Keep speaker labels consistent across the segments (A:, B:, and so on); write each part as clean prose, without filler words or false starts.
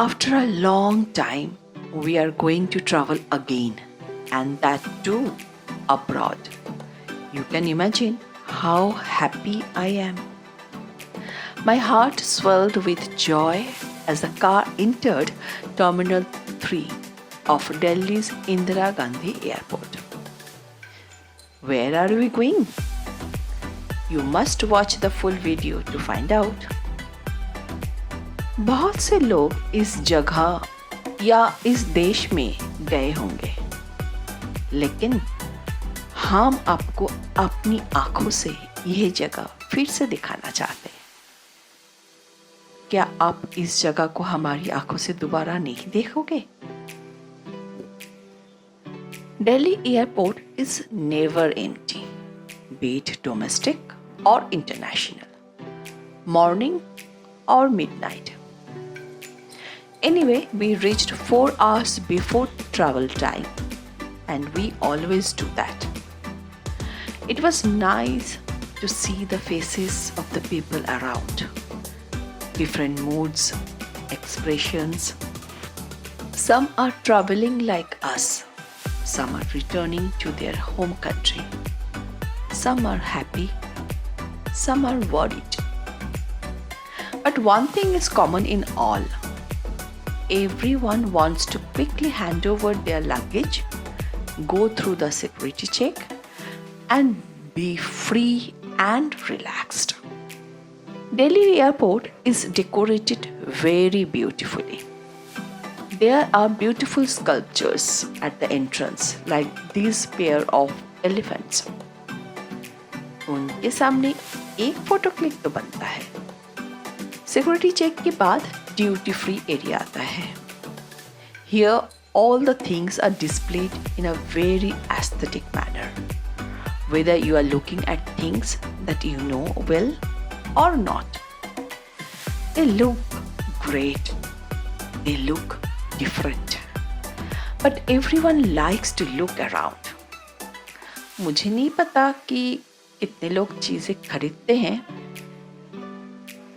A: After a long time, we are going to travel again, and that too abroad. You can imagine how happy I am. My heart swelled with joy as the car entered Terminal 3 of Delhi's Indira Gandhi Airport. Where are we going? You must watch the full video to find out. बहुत से लोग इस जगह या इस देश में गए होंगे, लेकिन हम आपको अपनी आंखों से यह जगह फिर से दिखाना चाहते हैं। क्या आप इस जगह को हमारी आंखों से दोबारा नहीं देखोगे? Delhi airport is never empty, be it domestic or international, morning or midnight. Anyway, we reached 4 hours before travel time, and we always do that. It was nice to see the faces of the people around, different moods, expressions. Some are traveling like us, some are returning to their home country, some are happy, some are worried. But one thing is common in all. Everyone wants to quickly hand over their luggage, go through the security check, and be free and relaxed. Delhi airport is decorated very beautifully. There are beautiful sculptures at the entrance, like this pair of elephants. उनके सामने एक photo click तो बनता है। Security check के बाद duty free area आता है। Here all the things are displayed in a very aesthetic manner, whether you are looking at things that you know well or not. They look great, they look different, but everyone likes to look around. मुझे नहीं पता कि कितने लोग चीजें खरीदते हैं,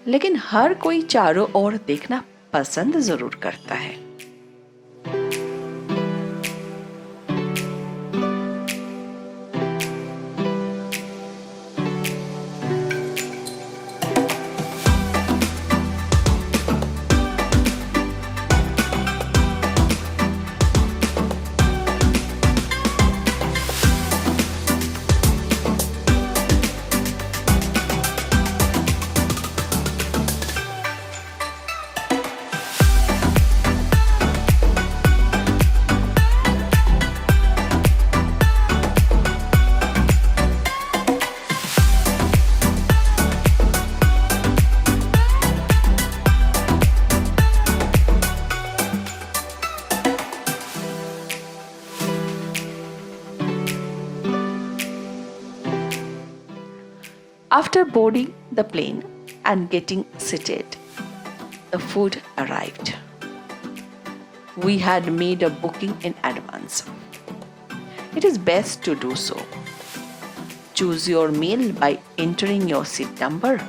A: लेकिन हर कोई चारों ओर देखना पसंद जरूर करता है। After boarding the plane and getting seated, the food arrived. We had made a booking in advance. It is best to do so. Choose your meal by entering your seat number.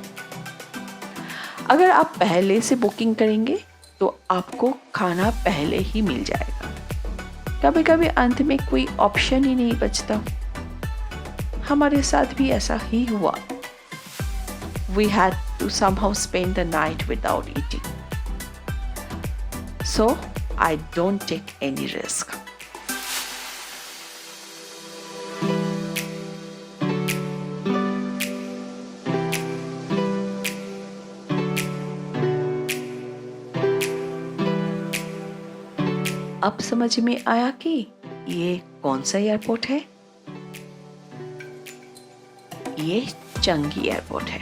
A: अगर आप पहले से booking करेंगे तो आपको खाना पहले ही मिल जाएगा। कभी कभी अंत में कोई ऑप्शन ही नहीं बचता। हमारे साथ भी ऐसा ही हुआ. We had to somehow spend the night without eating. So I don't take any risk. अब समझ में आया कि ये कौन सा एयरपोर्ट है? ये चंगी एयरपोर्ट है.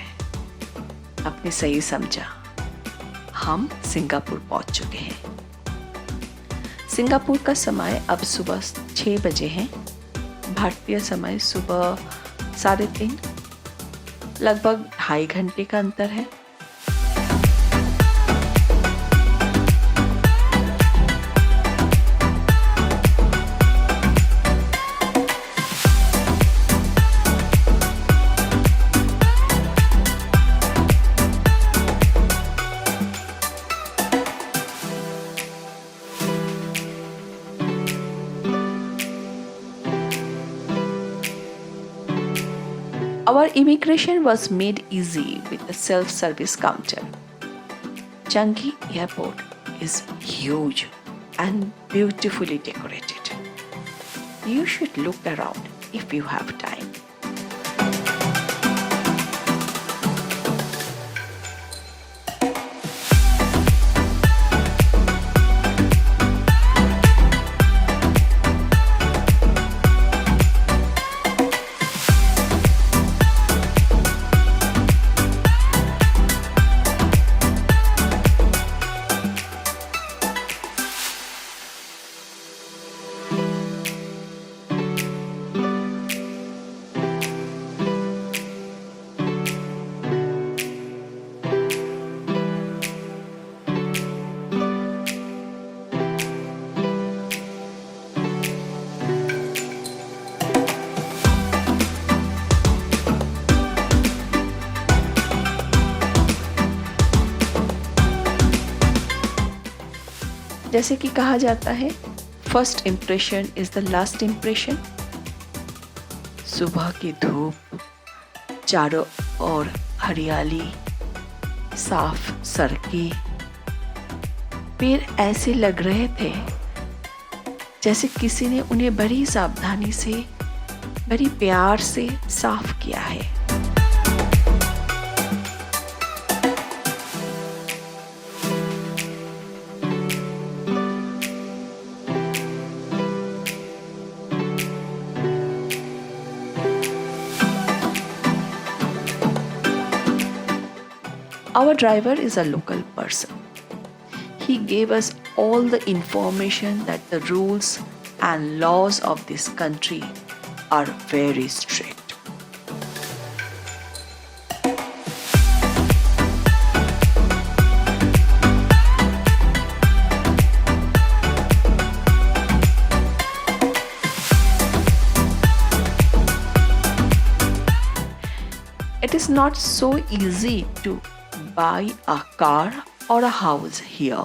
A: आपने सही समझा. हम सिंगापुर पहुंच चुके हैं. सिंगापुर का समय अब सुबह 6 बजे है. भारतीय समय सुबह 3:30. लगभग 2.5 घंटे का अंतर है. Our immigration was made easy with a self-service counter. Changi Airport is huge and beautifully decorated. You should look around if you have time. जैसे कि कहा जाता है, first impression is the last impression. सुबह की धूप, चारों ओर हरियाली, साफ सड़कें, पेड़ ऐसे लग रहे थे जैसे किसी ने उन्हें बड़ी सावधानी से, बड़ी प्यार से साफ किया है. Our driver is a local person. He gave us all the information that the rules and laws of this country are very strict. It is not so easy to buy a car or a house here.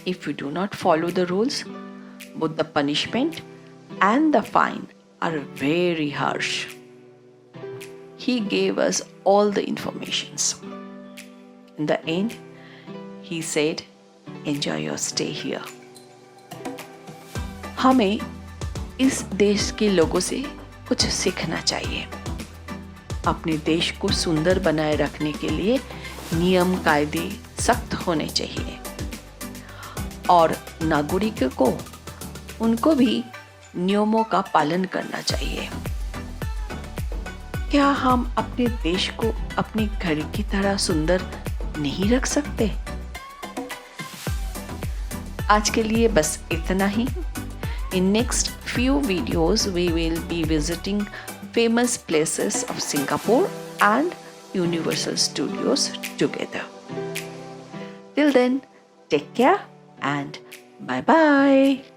A: If you do not follow the rules, both the punishment and the fine are very harsh. He gave us all the informations. In the end, he said, enjoy your stay here. हमें इस देश के लोगों से कुछ सीखना चाहिए. अपने देश को सुंदर बनाए रखने के लिए नियम कायदे सख्त होने चाहिए और नागरिकों को उनको भी नियमों का पालन करना चाहिए. क्या हम अपने देश को अपने घर की तरह सुंदर नहीं रख सकते? आज के लिए बस इतना ही. In next few videos we will be visiting famous places of Singapore and Universal Studios together. Till then, take care and bye bye.